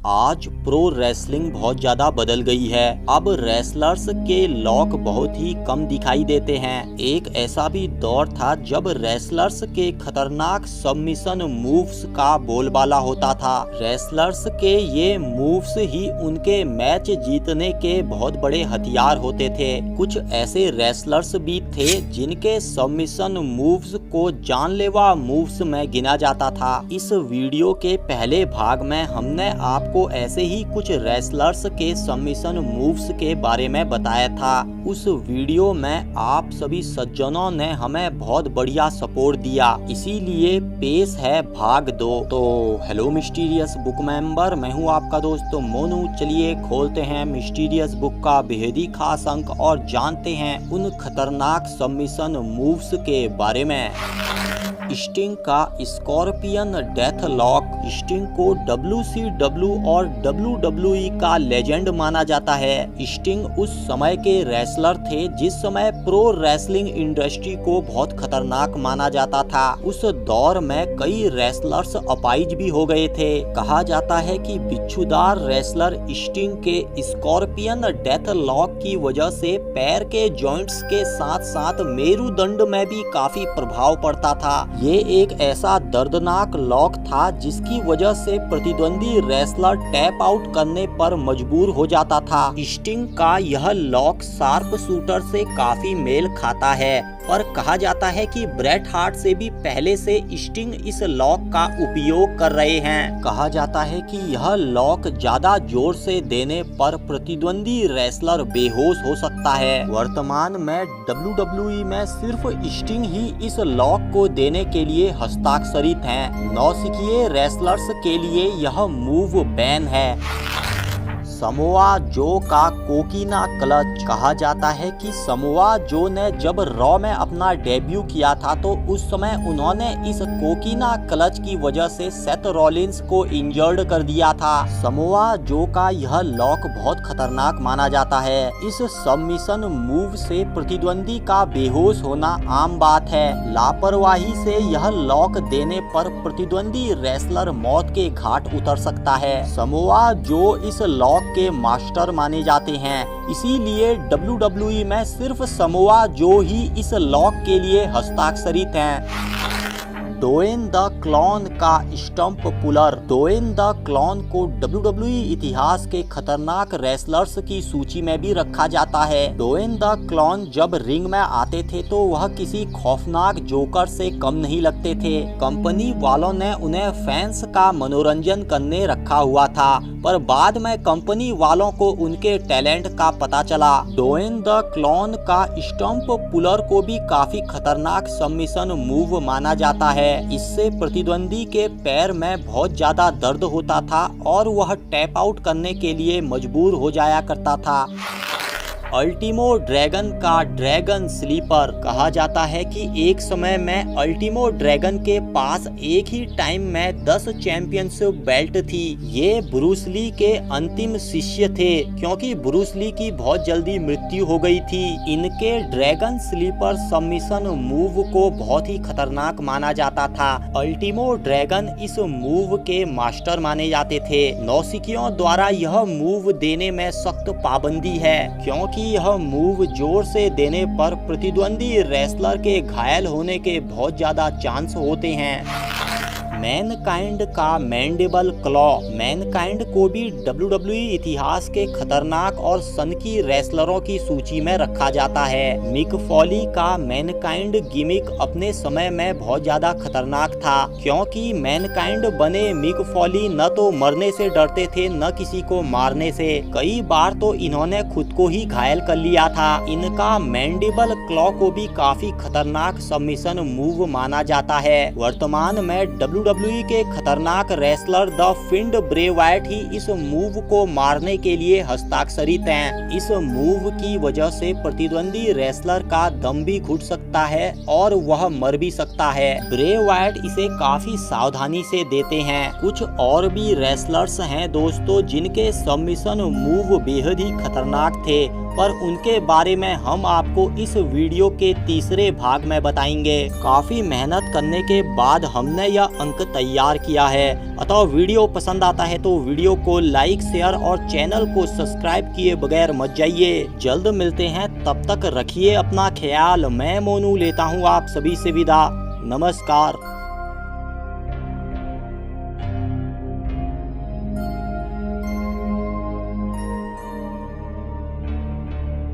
आज pro wrestling बहुत ज्यादा बदल गई है। अब रेसलर्स के लॉक बहुत ही कम दिखाई देते हैं। एक ऐसा भी दौर था जब रेसलर्स के खतरनाक सबमिशन मूव्स का बोलबाला होता था। रेसलर्स के ये मूव्स ही उनके मैच जीतने के बहुत बड़े हथियार होते थे। कुछ ऐसे रेसलर्स भी थे जिनके सबमिशन मूव्स को जानलेवा मूव्स में गिना जाता था। इस वीडियो के पहले भाग में हमने आपको ऐसे ही कुछ रेसलर्स के सबमिशन मूव्स के बारे में बताया था। उस वीडियो में आप सभी सज्जनों ने हमें बहुत बढ़िया सपोर्ट दिया, इसीलिए पेश है भाग 2। तो हेलो मिस्टीरियस बुक मेंबर, मैं हूं आपका दोस्त मोनू। चलिए खोलते हैं मिस्टीरियस बुक का बेहद खास अंक और जानते हैं उन खतरनाक सबमिशन मूव्स के बारे में। स्टिंग का स्कॉर्पियन डेथ लॉक। स्टिंग को WCW और WWE का लेजेंड माना जाता है। स्टिंग उस समय के रेसलर थे जिस समय प्रो रेसलिंग इंडस्ट्री को बहुत खतरनाक माना जाता था। उस दौर में कई रेसलर्स अपाइज भी हो गए थे। कहा जाता है कि बिच्छूदार रेसलर स्टिंग के स्कॉर्पियन डेथ लॉक की वजह से पैर के जॉइंट्स के साथ साथ मेरुदंड में भी काफी प्रभाव पड़ता था। ये एक ऐसा दर्दनाक लॉक था जिसकी वजह से प्रतिद्वंदी रेसलर टैप आउट करने पर मजबूर हो जाता था। स्टिंग का यह लॉक शार्प शूटर से काफी मेल खाता है, पर कहा जाता है कि ब्रेट हार्ट से भी पहले से स्टिंग इस लॉक का उपयोग कर रहे हैं। कहा जाता है कि यह लॉक ज्यादा जोर से देने पर प्रतिद्वंदी रेसलर बेहोश हो सकता है। वर्तमान में WWE में सिर्फ स्टिंग ही इस लॉक को देने के लिए हस्ताक्षरित हैं। नौसिखिए रेसलर्स के लिए यह मूव बैन है। समोआ जो का कोकीना क्लच। कहा जाता है कि समोआ जो ने जब रॉ में अपना डेब्यू किया था तो उस समय उन्होंने इस कोकीना क्लच की वजह से सेथ रॉलिंस को इंजर्ड कर दिया था। समोआ जो का यह लॉक बहुत खतरनाक माना जाता है। इस सबमिशन मूव से प्रतिद्वंदी का बेहोश होना आम बात है। लापरवाही से यह लॉक देने पर प्रतिद्वंदी रेसलर मौत के घाट उतर सकता है। समोआ जो इस लॉक के मास्टर माने जाते हैं, इसीलिए WWE में सिर्फ समोआ जो ही इस लॉक के लिए हस्ताक्षरित हैं। डोएन द क्लॉन का स्टंप पुलर। डोएन द क्लॉन को WWE इतिहास के खतरनाक रेसलर्स की सूची में भी रखा जाता है। डोएन द क्लॉन जब रिंग में आते थे तो वह किसी खौफनाक जोकर से कम नहीं लगते थे। कंपनी वालों ने उन्हें फैंस का मनोरंजन करने रखा हुआ था, पर बाद में कंपनी वालों को उनके टैलेंट का पता चला। डोएन द क्लॉन का स्टंप पुलर को भी काफी खतरनाक सबमिशन मूव माना जाता है। इससे प्रतिद्वंदी के पैर में बहुत ज्यादा दर्द होता था और वह टैप आउट करने के लिए मजबूर हो जाया करता था। अल्टीमो ड्रैगन का ड्रैगन स्लीपर। कहा जाता है कि एक समय में अल्टीमो ड्रैगन के पास एक ही टाइम में 10 चैंपियनशिप बेल्ट थी। ये ब्रूस ली के अंतिम शिष्य थे क्योंकि ब्रूस ली की बहुत जल्दी मृत्यु हो गई थी। इनके ड्रैगन स्लीपर सबमिशन मूव को बहुत ही खतरनाक माना जाता था। अल्टीमो ड्रैगन इस मूव के मास्टर माने जाते थे। नौसिखियों द्वारा यह मूव देने में सख्त पाबंदी है क्योंकि यह मूव जोर से देने पर प्रतिद्वंदी रेसलर के घायल होने के बहुत ज्यादा चांस होते हैं। मैनकाइंड का मैंडिबल क्लॉ। मैनकाइंड को भी WWE इतिहास के खतरनाक और सनकी रेसलरों की सूची में रखा जाता है। मिक फॉली का मैनकाइंड गिमिक अपने समय में बहुत ज्यादा खतरनाक था क्योंकि मैनकाइंड बने मिक फॉली न तो मरने से डरते थे न किसी को मारने से। कई बार तो इन्होंने खुद को ही घायल कर लिया था। इनका मैंडिबल क्लॉ को भी काफी खतरनाक सबमिशन मूव माना जाता है। वर्तमान में WWE के खतरनाक रेसलर द फिंड ब्रे वाइट ही इस मूव को मारने के लिए हस्ताक्षरित हैं। इस मूव की वजह से प्रतिद्वंदी रेसलर का दम भी घुट सकता है और वह मर भी सकता है। ब्रे वाइट इसे काफी सावधानी से देते हैं। कुछ और भी रेसलर्स हैं दोस्तों जिनके सबमिशन मूव बेहद ही खतरनाक थे। पर उनके बारे में हम आपको इस वीडियो के तीसरे भाग में बताएंगे। काफी मेहनत करने के बाद हमने यह अंक तैयार किया है, अतः वीडियो पसंद आता है तो वीडियो को लाइक, शेयर और चैनल को सब्सक्राइब किए बगैर मत जाइए। जल्द मिलते हैं, तब तक रखिए अपना ख्याल। मैं मोनू लेता हूँ आप सभी से विदा। नमस्कार।